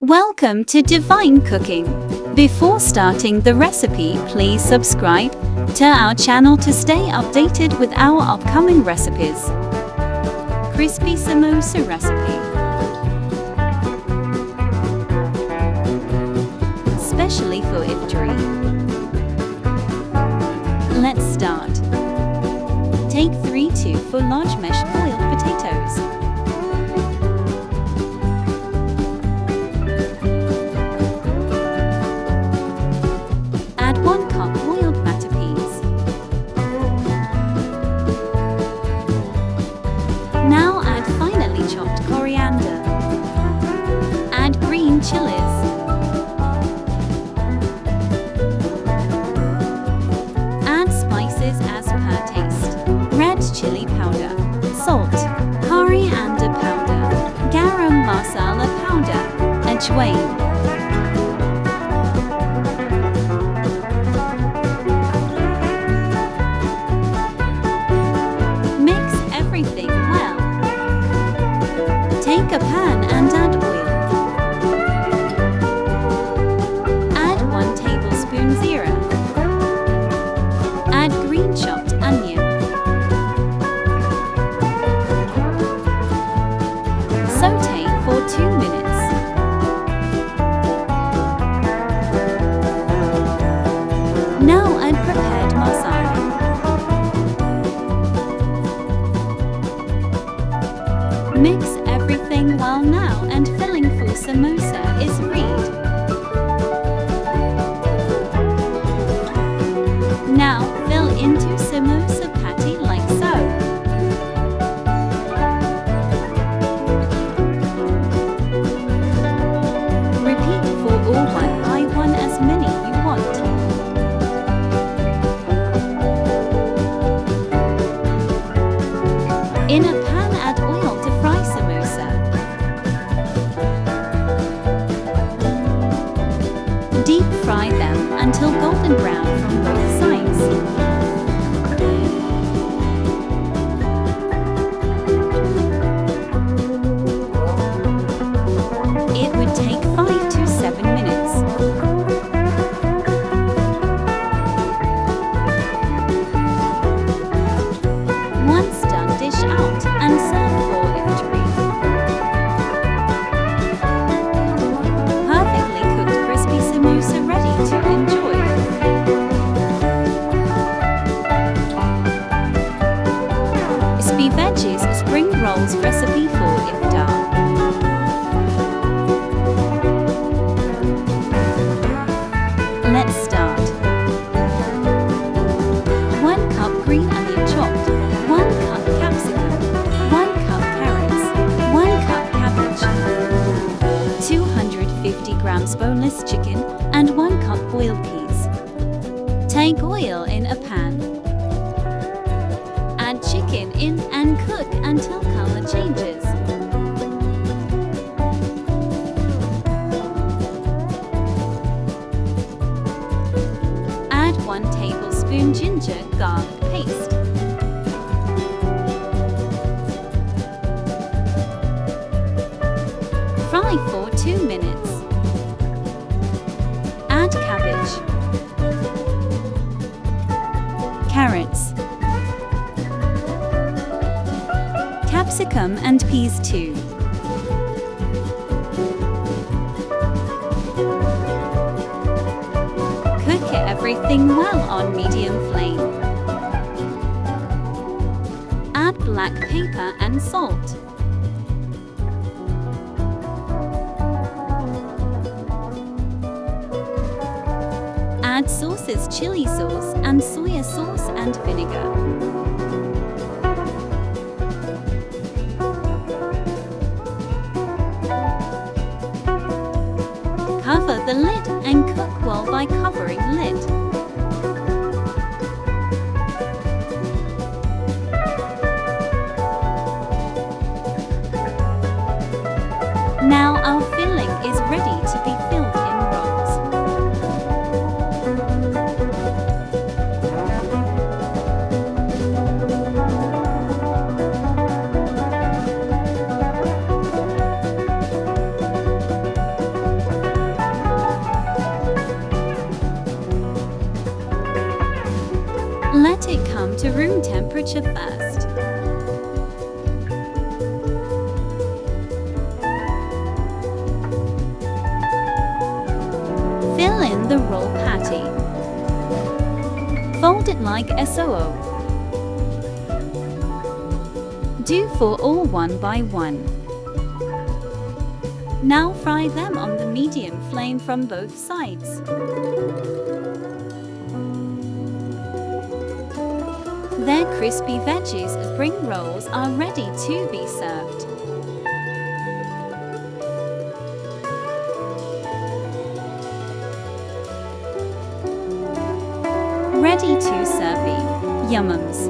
Welcome to Divine Cooking. Before starting the recipe, please subscribe to our channel to stay updated with our upcoming recipes. Crispy samosa recipe. Especially for iftar. Let's start. Take 3-4 large mashed boiled potatoes. Add 1 cup boiled batter peas. Now add finely chopped coriander. Add green chilies. Add spices as per taste. Red chili powder, salt, coriander powder, garam masala powder, ajwain. Mix everything well. Take a pan and add oil. Add 1 tablespoon zira. Add green chopped onion. Saute for 2 minutes. Now add prepared masala. Mix everything well now and filling for samosa is ready. Now fill into samosa patty like so. Repeat for all 1 by 1 as many you want. In a pan, add oil to fry samosa. Deep fry them until golden brown from both sides. It would take 5 to 7 minutes. Once done, dish out and serve for iftar. Perfectly cooked crispy samosa ready to enjoy. Crispy veggies spring rolls recipe for iftar. Let's start. 1 cup green onion chopped, 1 cup capsicum, 1 cup carrots, 1 cup cabbage, 250 grams boneless chicken, and 1 cup boiled peas. Take oil in a pan. Add chicken in and cook until color changes. Add 1 tablespoon ginger garlic paste. Fry for 2 minutes. Add cabbage, carrots, capsicum and peas too. Cook everything well on medium flame. Add black pepper and salt. Add sauces, chili sauce and soya sauce and vinegar. Cover the lid and cook well by covering lid. Now our filling is ready to be filled in rolls. to room temperature first. Fill in the roll patty. Fold it like SOO. Do for all one by one. Now fry them on the medium flame from both sides. Their crispy veggies spring rolls are ready to be served. Ready to serve. Yummums.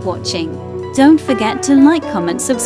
Watching. Don't forget to like, comment, subscribe.